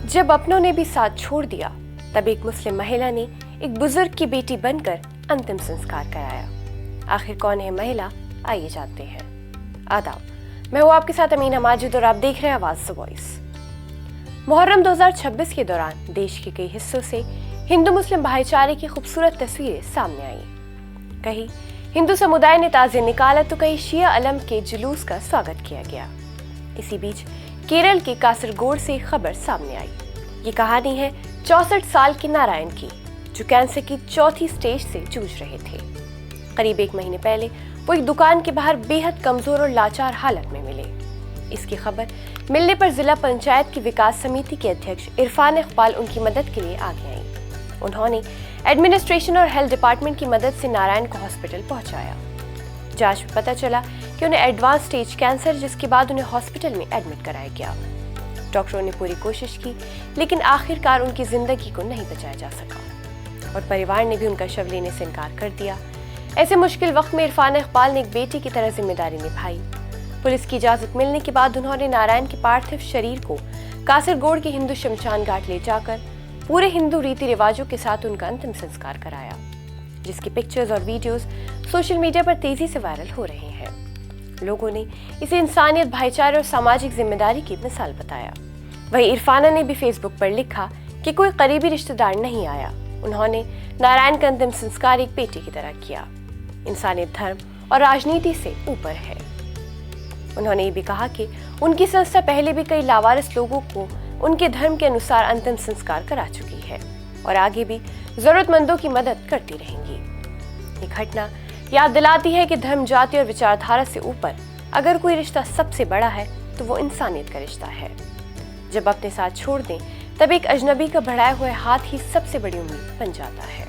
जब अपनों ने भी साथ छोड़ दिया, तब एक मुस्लिम महिला ने एक बुजुर्ग की बेटी बनकर अंतिम संस्कार कराया। आखिर कौन है महिला, आइए जानते हैं। आदाब, मैं हूं आपके साथ अमीना माजिद और आप देख रहे हैं आवाज द वॉइस। मुहर्रम 2026 के दौरान देश के कई हिस्सों से हिंदू मुस्लिम भाईचारे की खूबसूरत तस्वीरें सामने आई। कहीं हिंदू समुदाय ने ताज़िया निकाला तो कहीं शिया अलम के जुलूस का स्वागत किया गया। इसी बीच केरल के कासरगोड से खबर सामने आई। ये कहानी है 64 साल के नारायण की, जो कैंसर की चौथी स्टेज से जूझ रहे थे। करीब 1 महीने पहले वो एक दुकान के बाहर बेहद कमजोर और लाचार हालत में मिले। इसकी खबर मिलने पर जिला पंचायत की विकास समिति के अध्यक्ष इरफान इकबाल उनकी मदद के लिए आगे आई। उन्होंने एडमिनिस्ट्रेशन और हेल्थ डिपार्टमेंट की मदद से नारायण को हॉस्पिटल पहुंचाया। जांच में पता चला कि उन्हें एडवांस स्टेज कैंसर, जिसके बाद उन्हें हॉस्पिटल में एडमिट कराया गया। डॉक्टरों ने पूरी कोशिश की, लेकिन आखिरकार उनकी जिंदगी को नहीं बचाया जा सका और परिवार ने भी उनका शव लेने से इनकार कर दिया। ऐसे मुश्किल वक्त में इरफान इकबाल ने एक बेटी की तरह जिम्मेदारी निभाई। पुलिस की इजाजत मिलने के बाद उन्होंने नारायण के पार्थिव शरीर को कासरगोड के हिंदू शमशान घाट ले जाकर पूरे हिंदू रीति रिवाजों के साथ उनका अंतिम संस्कार कराया, जिसकी पिक्चर्स और वीडियोस सोशल मीडिया पर तेजी से वायरल हो रहे हैं। लोगों ने इसे इंसानियत, भाईचारे और सामाजिक जिम्मेदारी की मिसाल बताया। वहीं इरफाना ने भी फेसबुक पर लिखा कि कोई करीबी रिश्तेदार नहीं आया, उन्होंने नारायण का अंतिम संस्कार एक बेटे की तरह किया। इंसानियत धर्म और राजनीति से ऊपर है। उन्होंने ये भी कहा कि उनकी संस्था पहले भी कई लावारिस लोगों को उनके धर्म के अनुसार अंतिम संस्कार करा चुकी है और आगे भी जरूरतमंदों की मदद करती रहेंगी। ये घटना याद दिलाती है कि धर्म, जाति और विचारधारा से ऊपर अगर कोई रिश्ता सबसे बड़ा है तो वो इंसानियत का रिश्ता है। जब अपने साथ छोड़ दें, तब एक अजनबी का बढ़ाया हुआ हाथ ही सबसे बड़ी उम्मीद बन जाता है।